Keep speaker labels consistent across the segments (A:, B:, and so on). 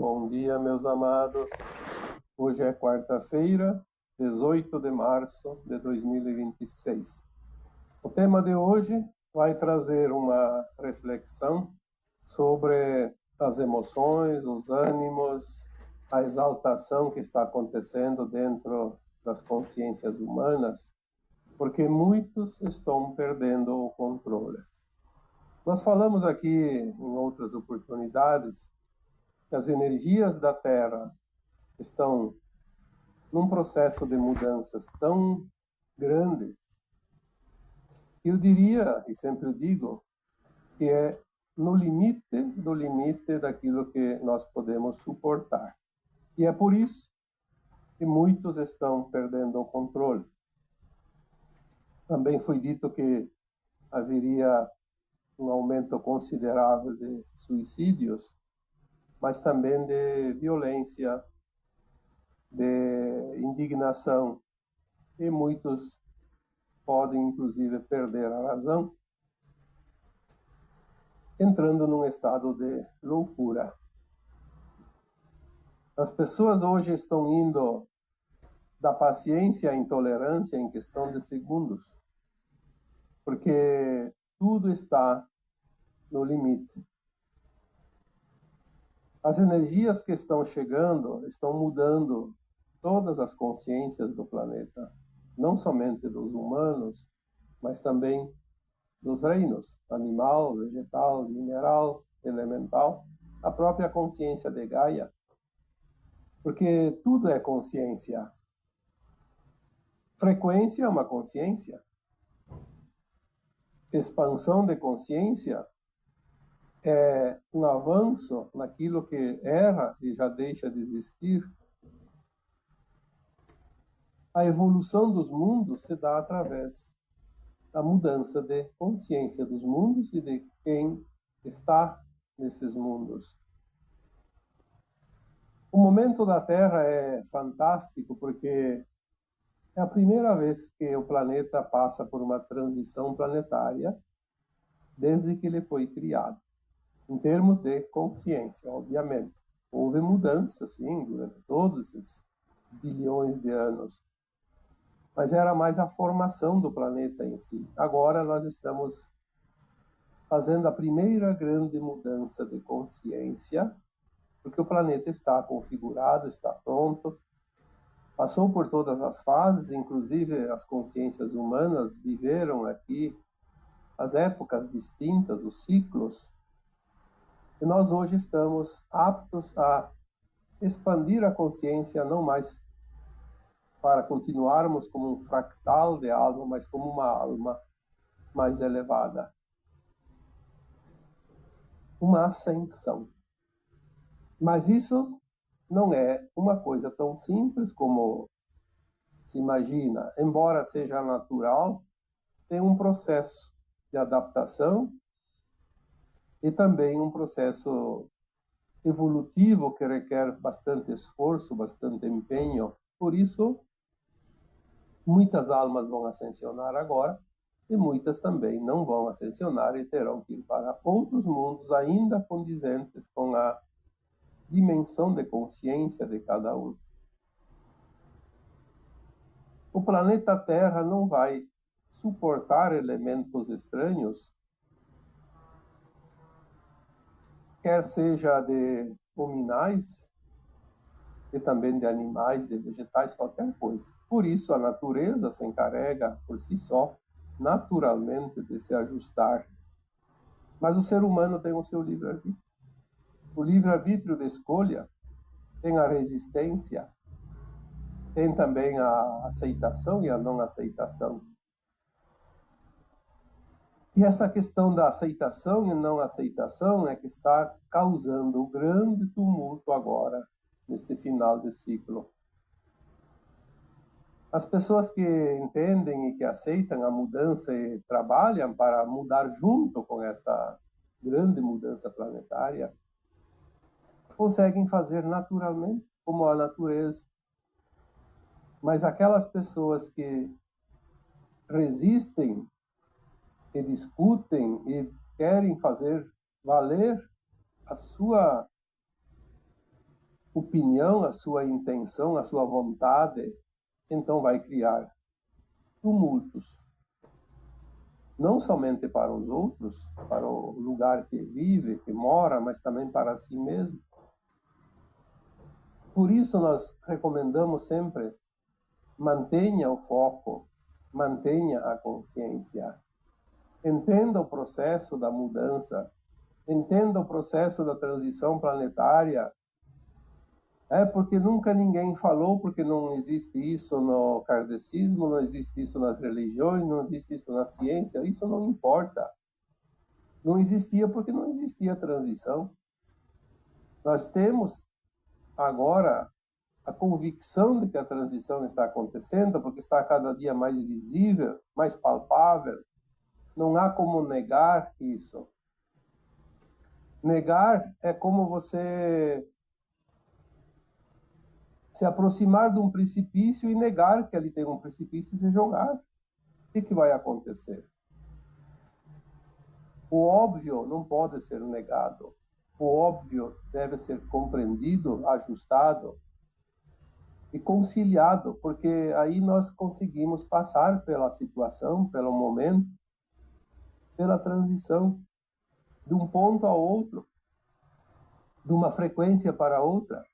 A: Bom dia, meus amados. Hoje é quarta-feira, 18 de março de 2026. O tema de hoje vai trazer uma reflexão sobre as emoções, os ânimos, a exaltação que está acontecendo dentro das consciências humanas, porque muitos estão perdendo o controle. Nós falamos aqui em outras oportunidades que as energias da Terra estão num processo de mudanças tão grande, eu diria, e sempre digo, que é no limite do limite daquilo que nós podemos suportar. E é por isso que muitos estão perdendo o controle. Também foi dito que haveria um aumento considerável de suicídios, mas também de violência, de indignação, e muitos podem, inclusive, perder a razão, entrando num estado de loucura. As pessoas hoje estão indo da paciência à intolerância em questão de segundos, porque tudo está no limite. As energias que estão chegando estão mudando todas as consciências do planeta, não somente dos humanos, mas também dos reinos animal, vegetal, mineral, elemental, a própria consciência de Gaia, porque tudo é consciência. Frequência é uma consciência. Expansão de consciência é um avanço naquilo que era e já deixa de existir. A evolução dos mundos se dá através da mudança de consciência dos mundos e de quem está nesses mundos. O momento da Terra é fantástico porque é a primeira vez que o planeta passa por uma transição planetária desde que ele foi criado. Em termos de consciência, obviamente. Houve mudanças, sim, durante todos esses bilhões de anos. Mas era mais a formação do planeta em si. Agora nós estamos fazendo a primeira grande mudança de consciência, porque o planeta está configurado, está pronto, passou por todas as fases, inclusive as consciências humanas viveram aqui as épocas distintas, os ciclos, e nós hoje estamos aptos a expandir a consciência, não mais para continuarmos como um fractal de alma, mas como uma alma mais elevada. Uma ascensão. Mas isso não é uma coisa tão simples como se imagina. Embora seja natural, tem um processo de adaptação e também um processo evolutivo que requer bastante esforço, bastante empenho. Por isso, muitas almas vão ascensionar agora e muitas também não vão ascensionar e terão que ir para outros mundos ainda condizentes com a dimensão de consciência de cada um. O planeta Terra não vai suportar elementos estranhos, quer seja de hominais e também de animais, de vegetais, qualquer coisa. Por isso, a natureza se encarrega, por si só, naturalmente, de se ajustar. Mas o ser humano tem o seu livre-arbítrio. O livre-arbítrio de escolha tem a resistência, tem também a aceitação e a não aceitação. E essa questão da aceitação e não aceitação é que está causando o grande tumulto agora, neste final de ciclo. As pessoas que entendem e que aceitam a mudança e trabalham para mudar junto com esta grande mudança planetária, conseguem fazer naturalmente, como a natureza. Mas aquelas pessoas que resistem e discutem e querem fazer valer a sua opinião, a sua intenção, a sua vontade, então vai criar tumultos. Não somente para os outros, para o lugar que vive, que mora, mas também para si mesmo. Por isso nós recomendamos sempre: mantenha o foco, mantenha a consciência, entenda o processo da mudança, entenda o processo da transição planetária. Porque nunca ninguém falou, porque não existe isso no kardecismo, não existe isso nas religiões, não existe isso na ciência, isso não importa. Não existia porque não existia transição. Nós temos agora a convicção de que a transição está acontecendo, porque está cada dia mais visível, mais palpável. Não há como negar isso. Negar é como você se aproximar de um precipício e negar que ali tem um precipício e se jogar. O que vai acontecer? O óbvio não pode ser negado. O óbvio deve ser compreendido, ajustado e conciliado, porque aí nós conseguimos passar pela situação, pelo momento, pela transição de um ponto a outro, de uma frequência para outra.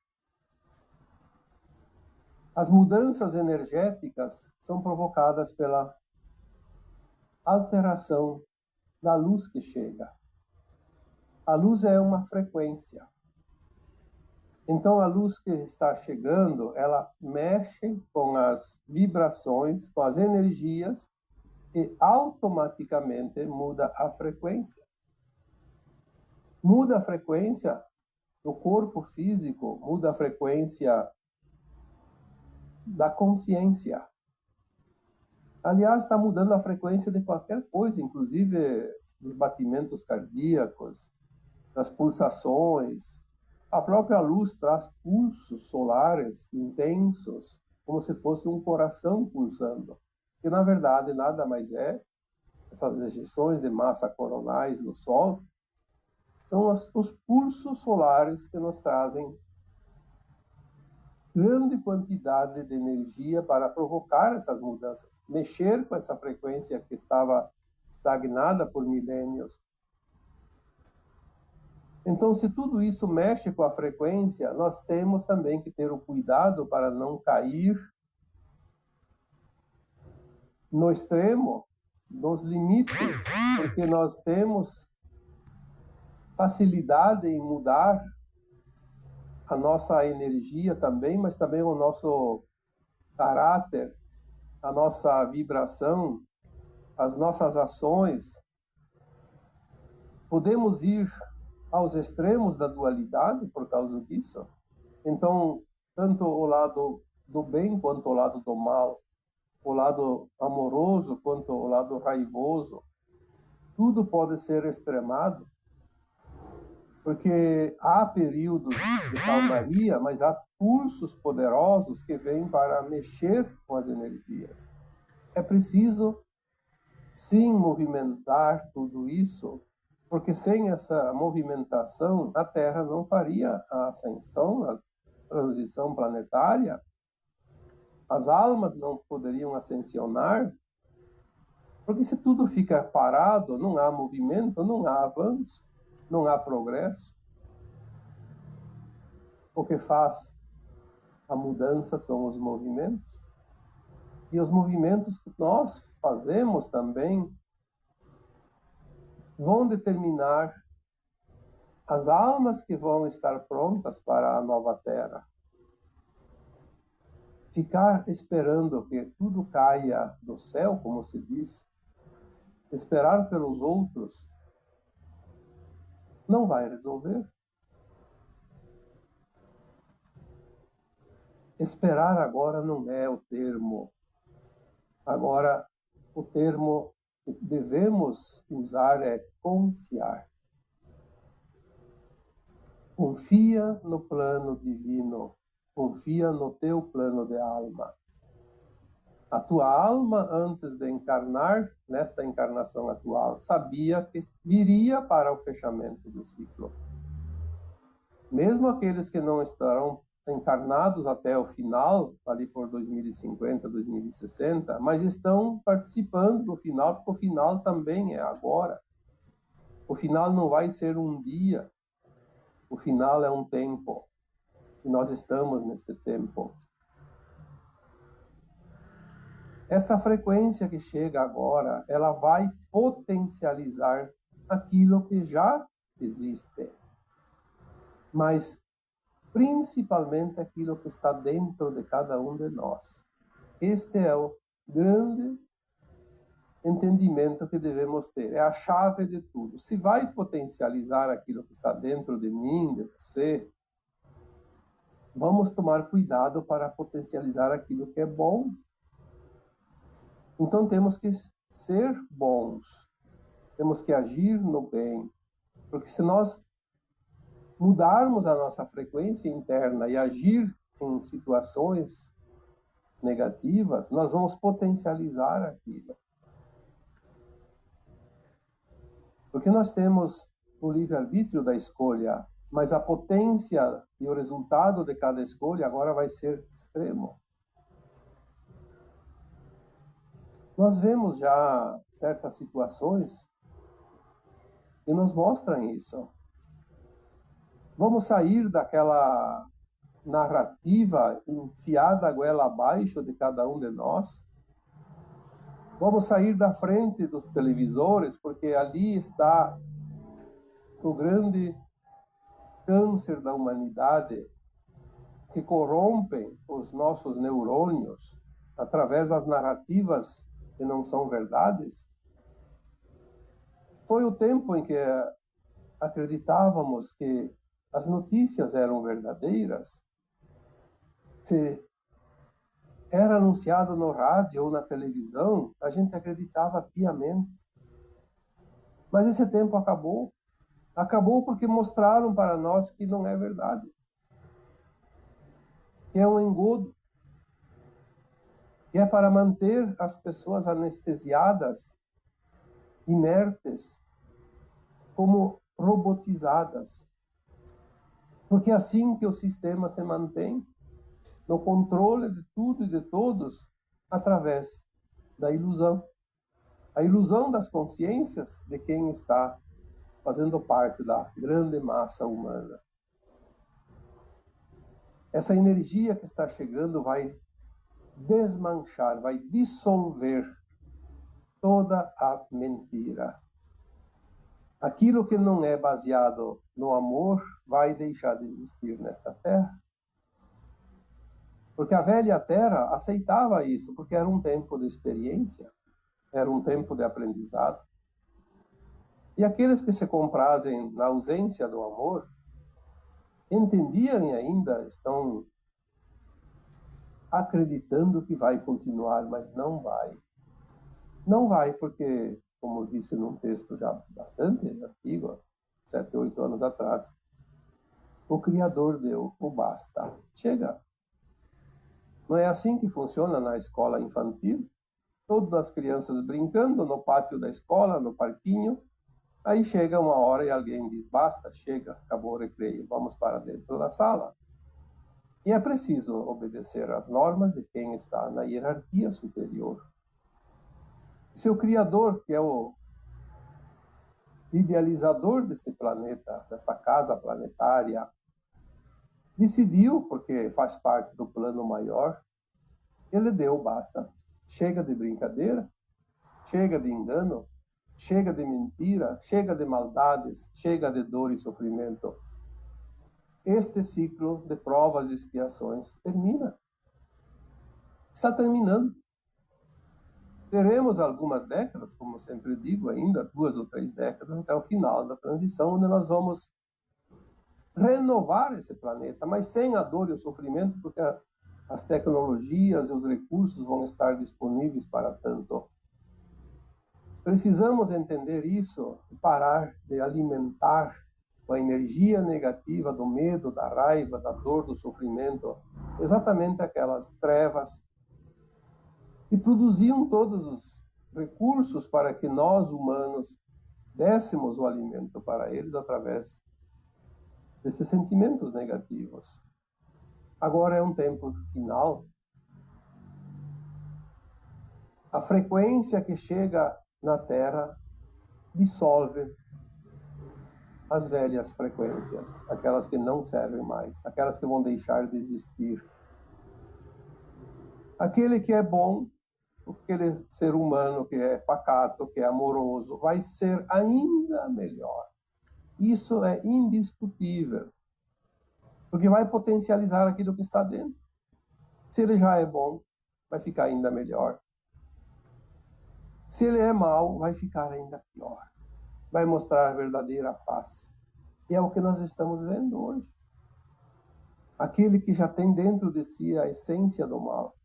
A: As mudanças energéticas são provocadas pela alteração da luz que chega. A luz é uma frequência. Então, a luz que está chegando, ela mexe com as vibrações, com as energias, e automaticamente muda a frequência. Muda a frequência do corpo físico, muda a frequência da consciência. Aliás, está mudando a frequência de qualquer coisa, inclusive dos batimentos cardíacos, das pulsações. A própria luz traz pulsos solares intensos, como se fosse um coração pulsando. Que, na verdade, nada mais é. Essas ejeções de massa coronais no Sol são os pulsos solares que nos trazem grande quantidade de energia para provocar essas mudanças, mexer com essa frequência que estava estagnada por milênios. Então, se tudo isso mexe com a frequência, nós temos também que ter o cuidado para não cair no extremo, nos limites, porque nós temos facilidade em mudar a nossa energia também, mas também o nosso caráter, a nossa vibração, as nossas ações. Podemos ir aos extremos da dualidade por causa disso. Então, tanto o lado do bem quanto o lado do mal, o lado amoroso quanto o lado raivoso, tudo pode ser extremado, porque há períodos de calmaria, mas há pulsos poderosos que vêm para mexer com as energias. É preciso, sim, movimentar tudo isso, porque sem essa movimentação, a Terra não faria a ascensão, a transição planetária, as almas não poderiam ascensionar, porque se tudo fica parado, não há movimento, não há avanço, não há progresso. O que faz a mudança são os movimentos. E os movimentos que nós fazemos também vão determinar as almas que vão estar prontas para a nova Terra. Ficar esperando que tudo caia do céu, como se diz, esperar pelos outros, não vai resolver. Esperar agora não é o termo. Agora, o termo que devemos usar é confiar. Confia no plano divino. Confia no teu plano de alma. A tua alma, antes de encarnar, nesta encarnação atual, sabia que viria para o fechamento do ciclo. Mesmo aqueles que não estarão encarnados até o final, ali por 2050, 2060, mas estão participando do final, porque o final também é agora. O final não vai ser um dia, o final é um tempo, e nós estamos nesse tempo. Esta frequência que chega agora, ela vai potencializar aquilo que já existe, mas principalmente aquilo que está dentro de cada um de nós. Este é o grande entendimento que devemos ter, é a chave de tudo. Se vai potencializar aquilo que está dentro de mim, de você, vamos tomar cuidado para potencializar aquilo que é bom. Então temos que ser bons, temos que agir no bem, porque se nós mudarmos a nossa frequência interna e agir em situações negativas, nós vamos potencializar aquilo. Porque nós temos o livre-arbítrio da escolha, mas a potência e o resultado de cada escolha agora vai ser extremo. Nós vemos já certas situações que nos mostram isso. Vamos sair daquela narrativa enfiada a goela abaixo de cada um de nós. Vamos sair da frente dos televisores, porque ali está o grande câncer da humanidade que corrompe os nossos neurônios através das narrativas que não são verdades. Foi o tempo em que acreditávamos que as notícias eram verdadeiras. Se era anunciado no rádio ou na televisão, a gente acreditava piamente. Mas esse tempo acabou. Acabou porque mostraram para nós que não é verdade. Que é um engodo. Que é para manter as pessoas anestesiadas, inertes, como robotizadas. Porque é assim que o sistema se mantém, no controle de tudo e de todos, através da ilusão. A ilusão das consciências de quem está fazendo parte da grande massa humana. Essa energia que está chegando vai desmanchar, vai dissolver toda a mentira. Aquilo que não é baseado no amor vai deixar de existir nesta terra. Porque a velha terra aceitava isso, porque era um tempo de experiência, era um tempo de aprendizado. E aqueles que se comprazem na ausência do amor, entendiam e ainda estão acreditando que vai continuar, mas não vai. Não vai porque, como eu disse num texto já bastante antigo, 7, 8 anos atrás, o Criador deu o basta. Chega. Não é assim que funciona na escola infantil? Todas as crianças brincando no pátio da escola, no parquinho. Aí chega uma hora e alguém diz, basta, chega, acabou o recreio, vamos para dentro da sala. E é preciso obedecer às normas de quem está na hierarquia superior. Seu Criador, que é o idealizador deste planeta, desta casa planetária, decidiu, porque faz parte do plano maior, ele deu basta. Chega de brincadeira, chega de engano, chega de mentira, chega de maldades, chega de dor e sofrimento. Este ciclo de provas e expiações termina. Está terminando. Teremos algumas décadas, como sempre digo, ainda 2 ou 3 décadas até o final da transição, onde nós vamos renovar esse planeta, mas sem a dor e o sofrimento, porque as tecnologias e os recursos vão estar disponíveis para tanto. Precisamos entender isso e parar de alimentar com a energia negativa do medo, da raiva, da dor, do sofrimento, exatamente aquelas trevas que produziam todos os recursos para que nós, humanos, dessemos o alimento para eles através desses sentimentos negativos. Agora é um tempo final. A frequência que chega na Terra dissolve as velhas frequências, aquelas que não servem mais, aquelas que vão deixar de existir. Aquele que é bom, aquele ser humano que é pacato, que é amoroso, vai ser ainda melhor. Isso é indiscutível, porque vai potencializar aquilo que está dentro. Se ele já é bom, vai ficar ainda melhor. Se ele é mau, vai ficar ainda pior. Vai mostrar a verdadeira face. E é o que nós estamos vendo hoje. Aquele que já tem dentro de si a essência do mal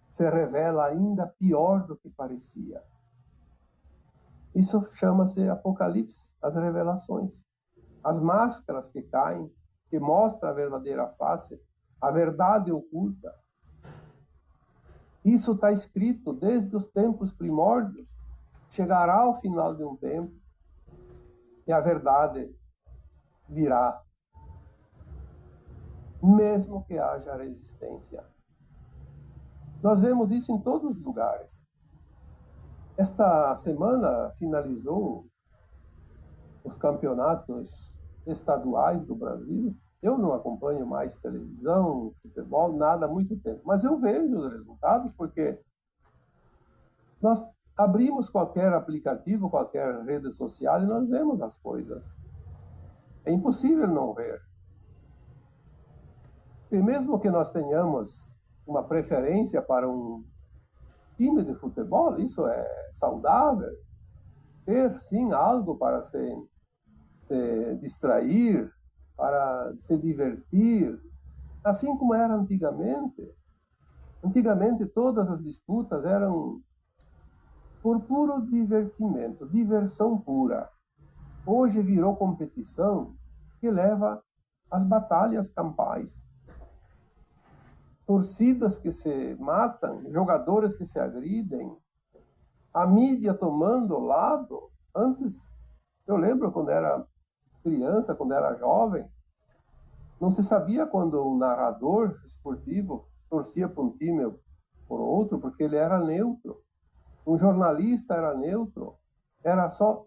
A: se revela ainda pior do que parecia. Isso chama-se Apocalipse, as revelações. As máscaras que caem, que mostram a verdadeira face, a verdade oculta. Isso está escrito desde os tempos primórdios. Chegará ao final de um tempo e a verdade virá, mesmo que haja resistência. Nós vemos isso em todos os lugares. Esta semana finalizou os campeonatos estaduais do Brasil. Eu não acompanho mais televisão, futebol, nada há muito tempo, mas eu vejo os resultados porque nós abrimos qualquer aplicativo, qualquer rede social e nós vemos as coisas. É impossível não ver. E mesmo que nós tenhamos uma preferência para um time de futebol, isso é saudável. Ter, sim, algo para se distrair, para se divertir, assim como era antigamente. Antigamente, todas as disputas eram por puro divertimento, diversão pura. Hoje virou competição que leva às batalhas campais. Torcidas que se matam, jogadores que se agridem, a mídia tomando lado. Antes, eu lembro quando era criança, quando era jovem, não se sabia quando o narrador esportivo torcia para um time ou por outro, porque ele era neutro. Um jornalista era neutro. Era só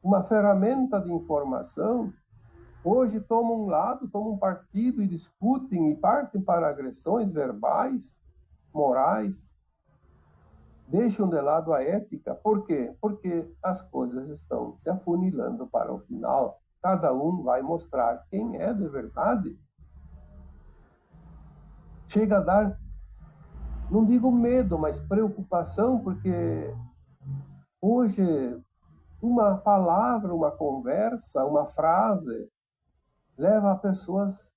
A: uma ferramenta de informação. Hoje tomam um lado, tomam um partido e discutem e partem para agressões verbais, morais. Deixam de lado a ética. Por quê? Porque as coisas estão se afunilando para o final. Cada um vai mostrar quem é de verdade. Chega a dar, não digo medo, mas preocupação, porque hoje uma palavra, uma conversa, uma frase leva pessoas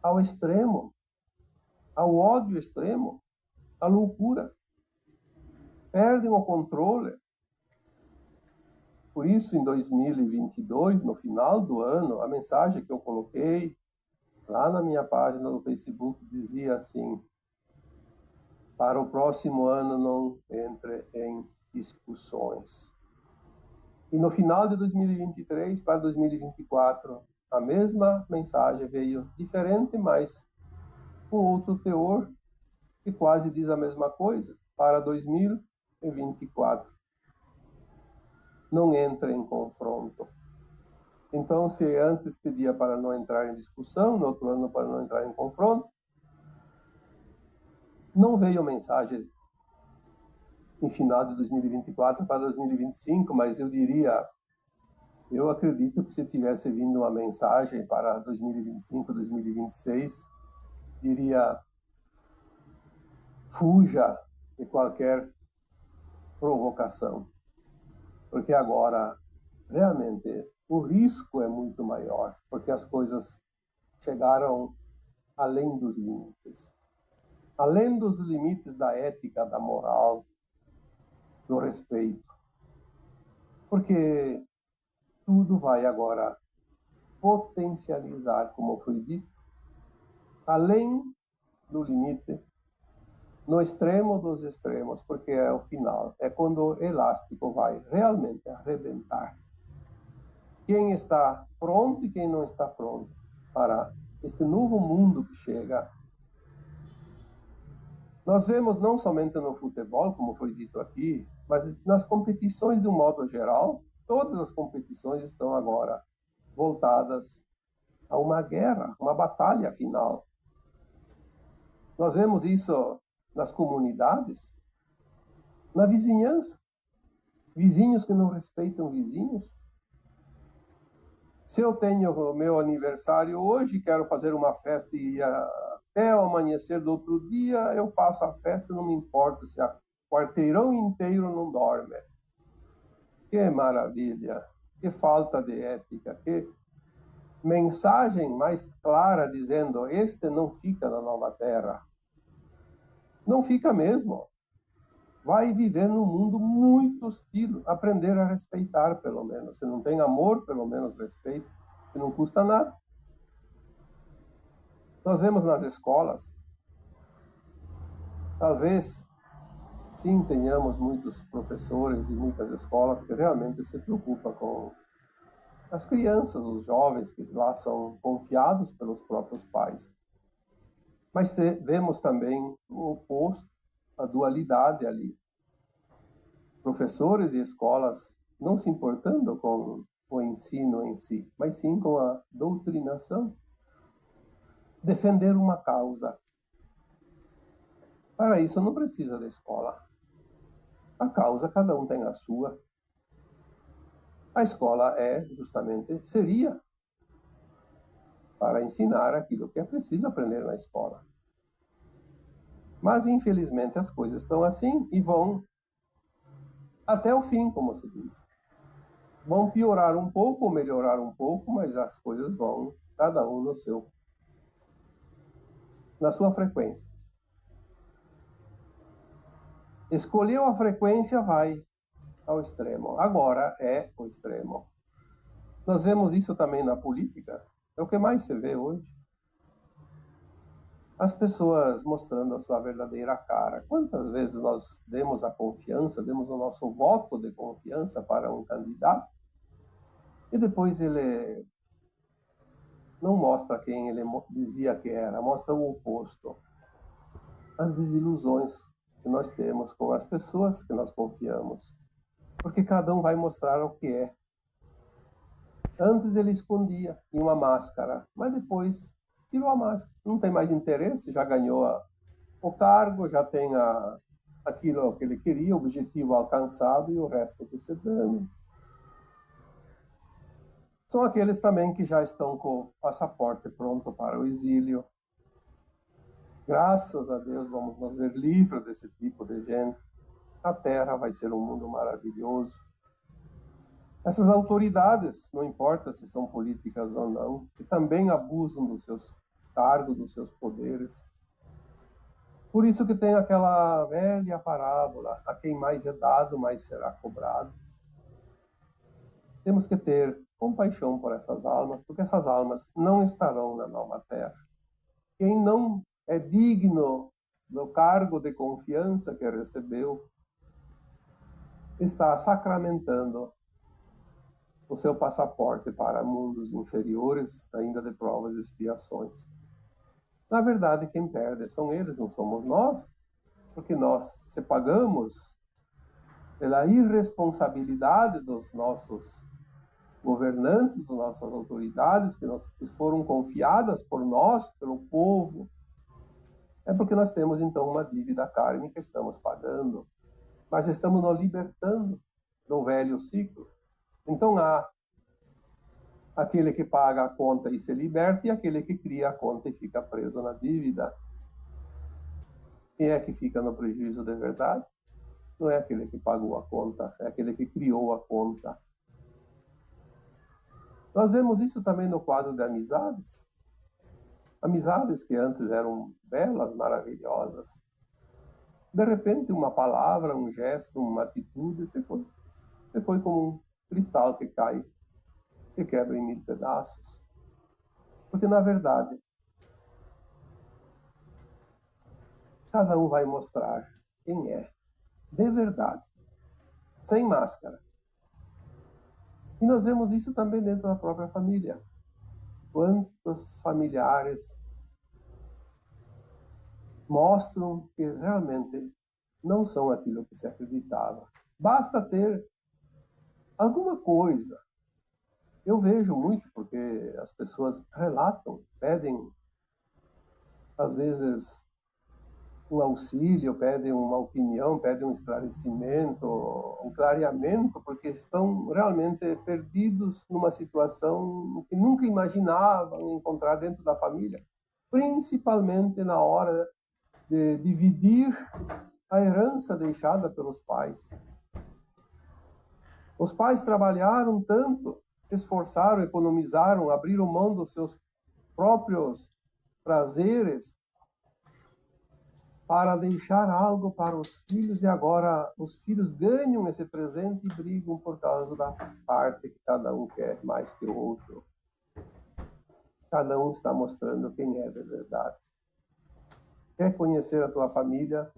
A: ao extremo, ao ódio extremo, à loucura. Perdem o controle. Por isso, em 2022, no final do ano, a mensagem que eu coloquei lá na minha página do Facebook dizia assim: para o próximo ano não entre em discussões. E no final de 2023 para 2024, a mesma mensagem veio diferente, mas com outro teor, que quase diz a mesma coisa. Para 2024, não entre em confronto. Então, se antes pedia para não entrar em discussão, no outro ano para não entrar em confronto, não veio mensagem em final de 2024 para 2025, mas eu acredito que se tivesse vindo uma mensagem para 2025, 2026, diria: fuja de qualquer provocação, porque agora realmente o risco é muito maior, porque as coisas chegaram além dos limites da ética, da moral, do respeito, porque tudo vai agora potencializar, como foi dito, além do limite, no extremo dos extremos, porque é o final, é quando o elástico vai realmente arrebentar. Quem está pronto e quem não está pronto para este novo mundo que chega. Nós vemos não somente no futebol, como foi dito aqui, mas nas competições de um modo geral, todas as competições estão agora voltadas a uma guerra, uma batalha final. Nós vemos isso nas comunidades, na vizinhança. Vizinhos que não respeitam vizinhos. Se eu tenho o meu aniversário hoje, quero fazer uma festa e até o amanhecer do outro dia eu faço a festa, não me importa se o quarteirão inteiro não dorme. Que maravilha, que falta de ética, que mensagem mais clara dizendo: este não fica na nova terra. Não fica mesmo. Vai viver num mundo muito hostil, aprender a respeitar, pelo menos. Se não tem amor, pelo menos respeito, que não custa nada. Nós vemos nas escolas, talvez, sim, tenhamos muitos professores e muitas escolas que realmente se preocupam com as crianças, os jovens que lá são confiados pelos próprios pais. Mas vemos também o oposto, a dualidade ali. Professores e escolas não se importando com o ensino em si, mas sim com a doutrinação. Defender uma causa. Para isso não precisa da escola. A causa, cada um tem a sua. A escola seria para ensinar aquilo que é preciso aprender na escola. Mas, infelizmente, as coisas estão assim e vão até o fim, como se diz. Vão piorar um pouco, melhorar um pouco, mas as coisas vão, cada um na sua frequência. Escolheu a frequência, vai ao extremo. Agora é o extremo. Nós vemos isso também na política. É o que mais se vê hoje. As pessoas mostrando a sua verdadeira cara. Quantas vezes nós demos a confiança, demos o nosso voto de confiança para um candidato e depois ele não mostra quem ele dizia que era, mostra o oposto. As desilusões que nós temos com as pessoas que nós confiamos. Porque cada um vai mostrar o que é. Antes ele escondia em uma máscara, mas depois tirou a máscara. Não tem mais interesse, já ganhou o cargo, já tem aquilo que ele queria, o objetivo alcançado e o resto que se dane. São aqueles também que já estão com o passaporte pronto para o exílio. Graças a Deus vamos nos ver livres desse tipo de gente. A Terra vai ser um mundo maravilhoso. Essas autoridades, não importa se são políticas ou não, que também abusam dos seus cargos, dos seus poderes. Por isso que tem aquela velha parábola: a quem mais é dado, mais será cobrado. Temos que ter compaixão por essas almas, porque essas almas não estarão na nova terra. Quem não é digno do cargo de confiança que recebeu, está sacramentando o seu passaporte para mundos inferiores, ainda de provas e expiações. Na verdade, quem perde são eles, não somos nós, porque nós se pagamos pela irresponsabilidade dos nossos governantes, das nossas autoridades, que foram confiadas por nós, pelo povo. É porque nós temos, então, uma dívida kármica que estamos pagando, mas estamos nos libertando do velho ciclo. Então, há aquele que paga a conta e se liberta, e aquele que cria a conta e fica preso na dívida. Quem é que fica no prejuízo de verdade? Não é aquele que pagou a conta, é aquele que criou a conta. Nós vemos isso também no quadro de amizades. Amizades que antes eram belas, maravilhosas. De repente, uma palavra, um gesto, uma atitude, você foi como um cristal que cai, se quebra em 1000 pedaços. Porque, na verdade, cada um vai mostrar quem é, de verdade, sem máscara. E nós vemos isso também dentro da própria família. quantos familiares mostram que realmente não são aquilo que se acreditava. Basta ter alguma coisa. Eu vejo muito, porque as pessoas relatam, pedem, às vezes, um auxílio, pedem uma opinião, pedem um esclarecimento, um clareamento, porque estão realmente perdidos numa situação que nunca imaginavam encontrar dentro da família, principalmente na hora de dividir a herança deixada pelos pais. Os pais trabalharam tanto, se esforçaram, economizaram, abriram mão dos seus próprios prazeres para deixar algo para os filhos, e agora os filhos ganham esse presente e brigam por causa da parte que cada um quer mais que o outro. Cada um está mostrando quem é de verdade. Quer conhecer a tua família?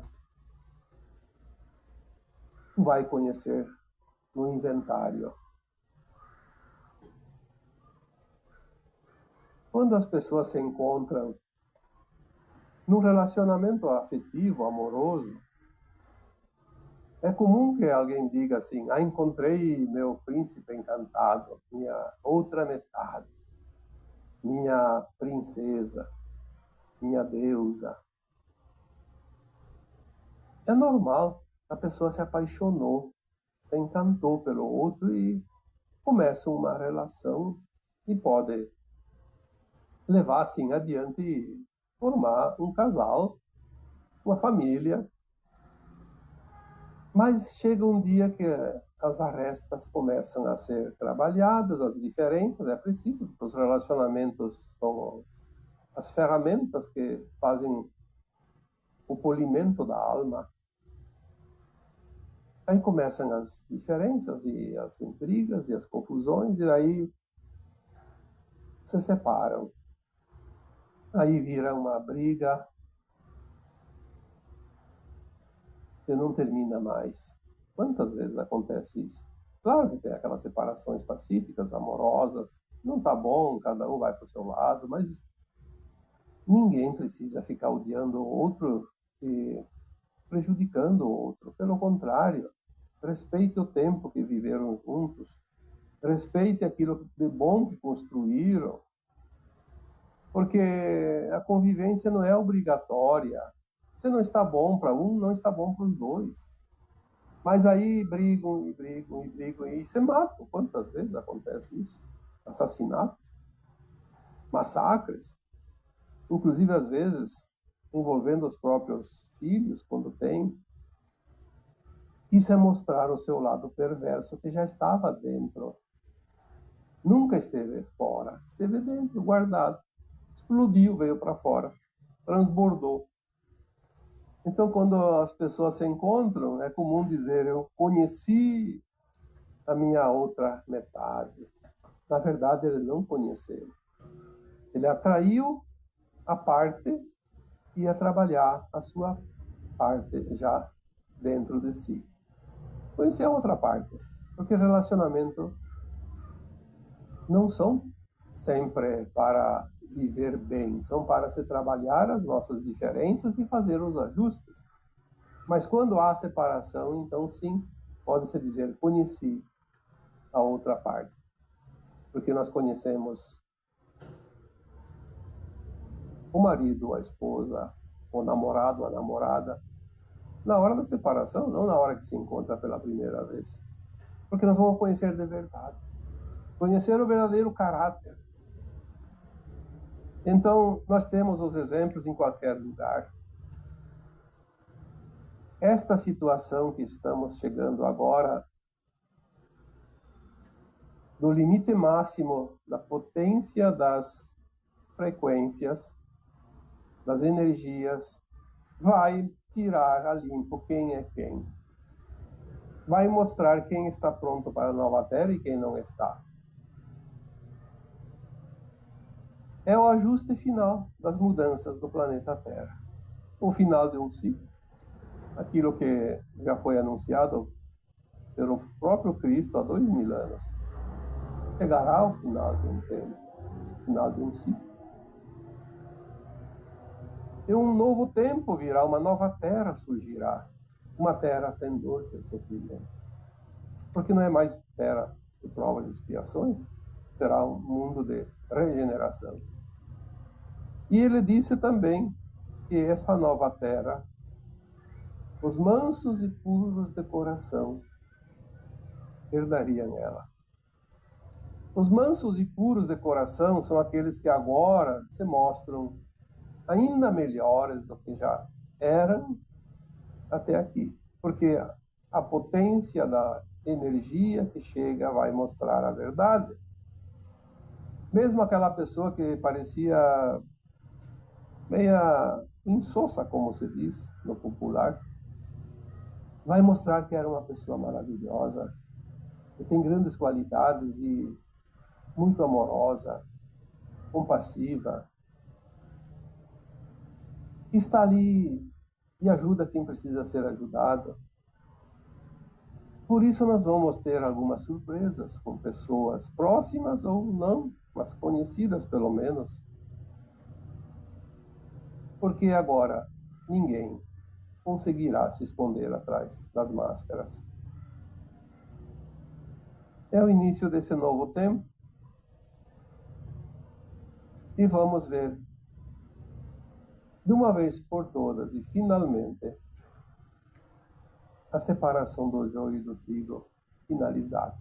A: Tu vai conhecer no inventário. Quando as pessoas se encontram num relacionamento afetivo, amoroso, é comum que alguém diga assim: encontrei meu príncipe encantado, minha outra metade, minha princesa, minha deusa. É normal, a pessoa se apaixonou, se encantou pelo outro e começa uma relação e pode levar assim adiante e formar um casal, uma família. Mas chega um dia que as arestas começam a ser trabalhadas, as diferenças, é preciso, porque os relacionamentos são as ferramentas que fazem o polimento da alma. Aí começam as diferenças e as intrigas e as confusões, e aí se separam. Aí vira uma briga que não termina mais. Quantas vezes acontece isso? Claro que tem aquelas separações pacíficas, amorosas, não tá bom, cada um vai para o seu lado, mas ninguém precisa ficar odiando o outro e prejudicando o outro. Pelo contrário, respeite o tempo que viveram juntos, respeite aquilo de bom que construíram, porque a convivência não é obrigatória. Se não está bom para um, não está bom para os dois. Mas aí brigam e brigam e brigam e se matam. Quantas vezes acontece isso? Assassinatos, massacres, inclusive às vezes envolvendo os próprios filhos, quando tem. Isso é mostrar o seu lado perverso que já estava dentro. Nunca esteve fora, esteve dentro, guardado. Explodiu, veio para fora, transbordou. Então, quando as pessoas se encontram, é comum dizer: eu conheci a minha outra metade. Na verdade, ele não conheceu. Ele atraiu a parte e ia trabalhar a sua parte já dentro de si. Conhecer a outra parte, porque relacionamento não são sempre para viver bem, são para se trabalhar as nossas diferenças e fazer os ajustes. Mas quando há separação, então sim, pode-se dizer: conheci a outra parte. Porque nós conhecemos o marido, a esposa, o namorado, a namorada, na hora da separação, não na hora que se encontra pela primeira vez. Porque nós vamos conhecer de verdade. Conhecer o verdadeiro caráter. Então, nós temos os exemplos em qualquer lugar. Esta situação que estamos chegando agora, no limite máximo da potência das frequências, das energias, vai tirar a limpo quem é quem. Vai mostrar quem está pronto para a nova Terra e quem não está. É o ajuste final das mudanças do planeta Terra. O final de um ciclo. Aquilo que já foi anunciado pelo próprio Cristo há 2000 anos. Chegará ao final de um tempo. final de um ciclo. E um novo tempo virá, uma nova terra surgirá. Uma terra sem dor, sem sofrimento. Porque não é mais terra de provas e expiações, será um mundo de regeneração. E ele disse também que essa nova terra, os mansos e puros de coração herdariam ela. Os mansos e puros de coração são aqueles que agora se mostram ainda melhores do que já eram até aqui. Porque a potência da energia que chega vai mostrar a verdade. Mesmo aquela pessoa que parecia meia insossa, como se diz no popular, vai mostrar que era uma pessoa maravilhosa, que tem grandes qualidades e muito amorosa, compassiva, está ali e ajuda quem precisa ser ajudado. Por isso nós vamos ter algumas surpresas com pessoas próximas ou não, mas conhecidas pelo menos. Porque agora ninguém conseguirá se esconder atrás das máscaras. É o início desse novo tempo. E vamos ver, de uma vez por todas e finalmente, a separação do joio e do trigo finalizada.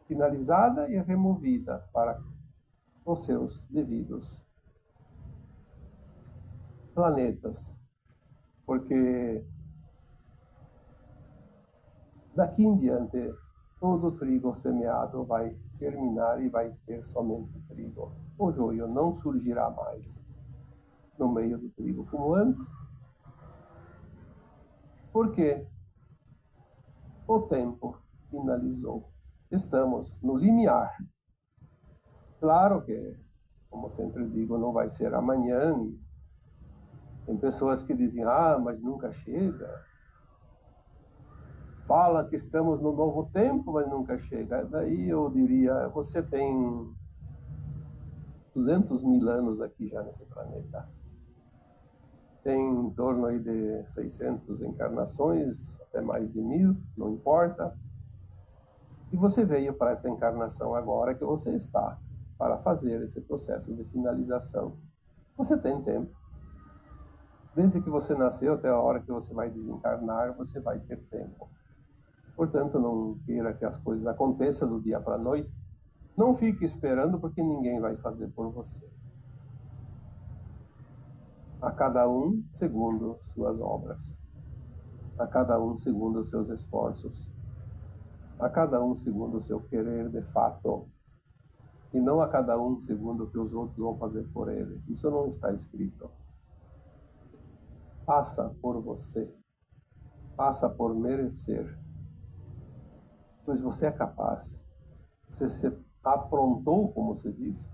A: Finalizada e removida para os seus devidos planetas. Porque daqui em diante, todo o trigo semeado vai germinar e vai ter somente trigo. O joio não surgirá mais no meio do trigo como antes. Porque o tempo finalizou. Estamos no limiar. Claro que, como sempre digo, não vai ser amanhã. E tem pessoas que dizem, mas nunca chega. Fala que estamos no novo tempo, mas nunca chega. Daí eu diria, você tem 200 mil anos aqui já nesse planeta. Tem em torno aí de 600 encarnações, até mais de 1000, não importa. E você veio para esta encarnação agora que você está, para fazer esse processo de finalização. Você tem tempo. Desde que você nasceu até a hora que você vai desencarnar, você vai ter tempo. Portanto, não queira que as coisas aconteçam do dia para a noite. Não fique esperando, porque ninguém vai fazer por você. A cada um segundo suas obras. A cada um segundo os seus esforços. A cada um segundo o seu querer de fato. E não a cada um segundo o que os outros vão fazer por ele. Isso não está escrito. Passa por você. Passa por merecer. Pois você é capaz. Você se aprontou, como se diz,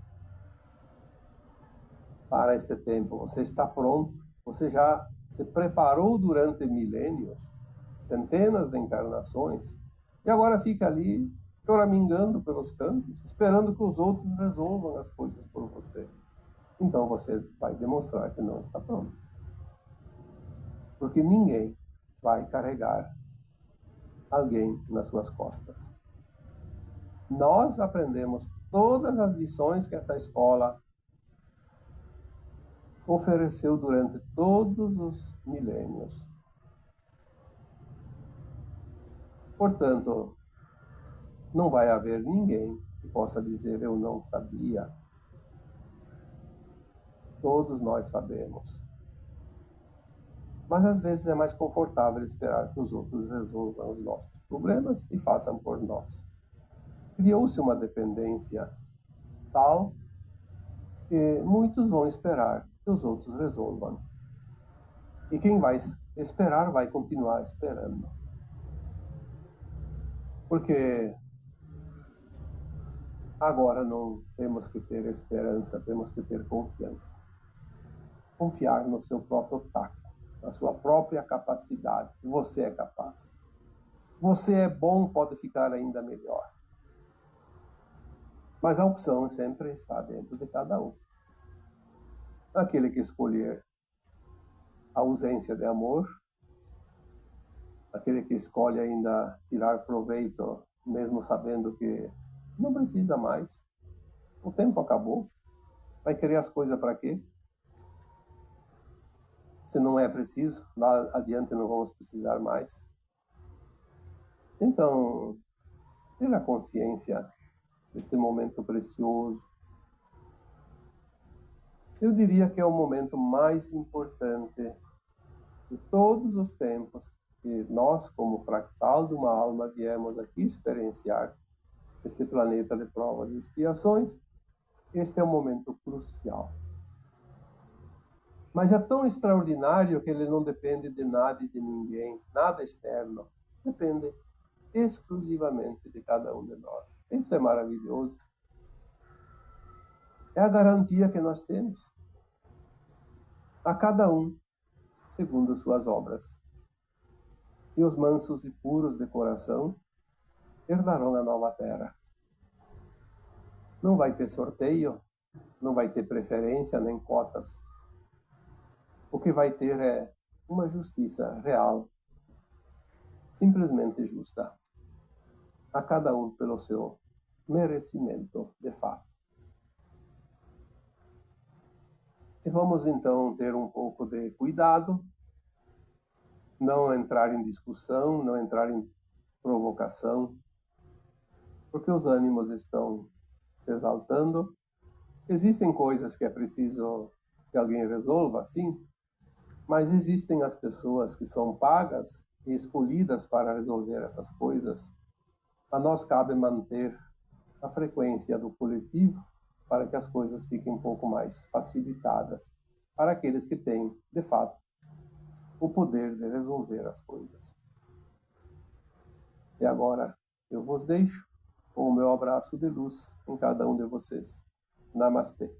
A: para este tempo. Você está pronto. Você já se preparou durante milênios, centenas de encarnações, e agora fica ali choramingando pelos cantos, esperando que os outros resolvam as coisas por você. Então você vai demonstrar que não está pronto. Porque ninguém vai carregar alguém nas suas costas. Nós aprendemos todas as lições que essa escola ofereceu durante todos os milênios. Portanto, não vai haver ninguém que possa dizer eu não sabia. Todos nós sabemos. Mas às vezes é mais confortável esperar que os outros resolvam os nossos problemas e façam por nós. Criou-se uma dependência tal que muitos vão esperar que os outros resolvam. E quem vai esperar vai continuar esperando. Porque agora não temos que ter esperança, temos que ter confiança. Confiar no seu próprio taco, na sua própria capacidade. Você é capaz. Você é bom, pode ficar ainda melhor. Mas a opção sempre está dentro de cada um. Aquele que escolher a ausência de amor, aquele que escolhe ainda tirar proveito, mesmo sabendo que não precisa mais, o tempo acabou, vai querer as coisas para quê? Se não é preciso, lá adiante não vamos precisar mais. Então, ter a consciência deste momento precioso, eu diria que é o momento mais importante de todos os tempos que nós, como fractal de uma alma, viemos aqui experienciar este planeta de provas e expiações. Este é um momento crucial. Mas é tão extraordinário que ele não depende de nada e de ninguém, nada externo. Depende exclusivamente de cada um de nós. Isso é maravilhoso. É a garantia que nós temos. A cada um, segundo suas obras. E os mansos e puros de coração herdarão a nova terra. Não vai ter sorteio, não vai ter preferência nem cotas. O que vai ter é uma justiça real, simplesmente justa, a cada um pelo seu merecimento de fato. E vamos então ter um pouco de cuidado, não entrar em discussão, não entrar em provocação, porque os ânimos estão se exaltando. Existem coisas que é preciso que alguém resolva, sim, mas existem as pessoas que são pagas e escolhidas para resolver essas coisas. A nós cabe manter a frequência do coletivo para que as coisas fiquem um pouco mais facilitadas para aqueles que têm, de fato, o poder de resolver as coisas. E agora eu vos deixo com o meu abraço de luz em cada um de vocês. Namastê.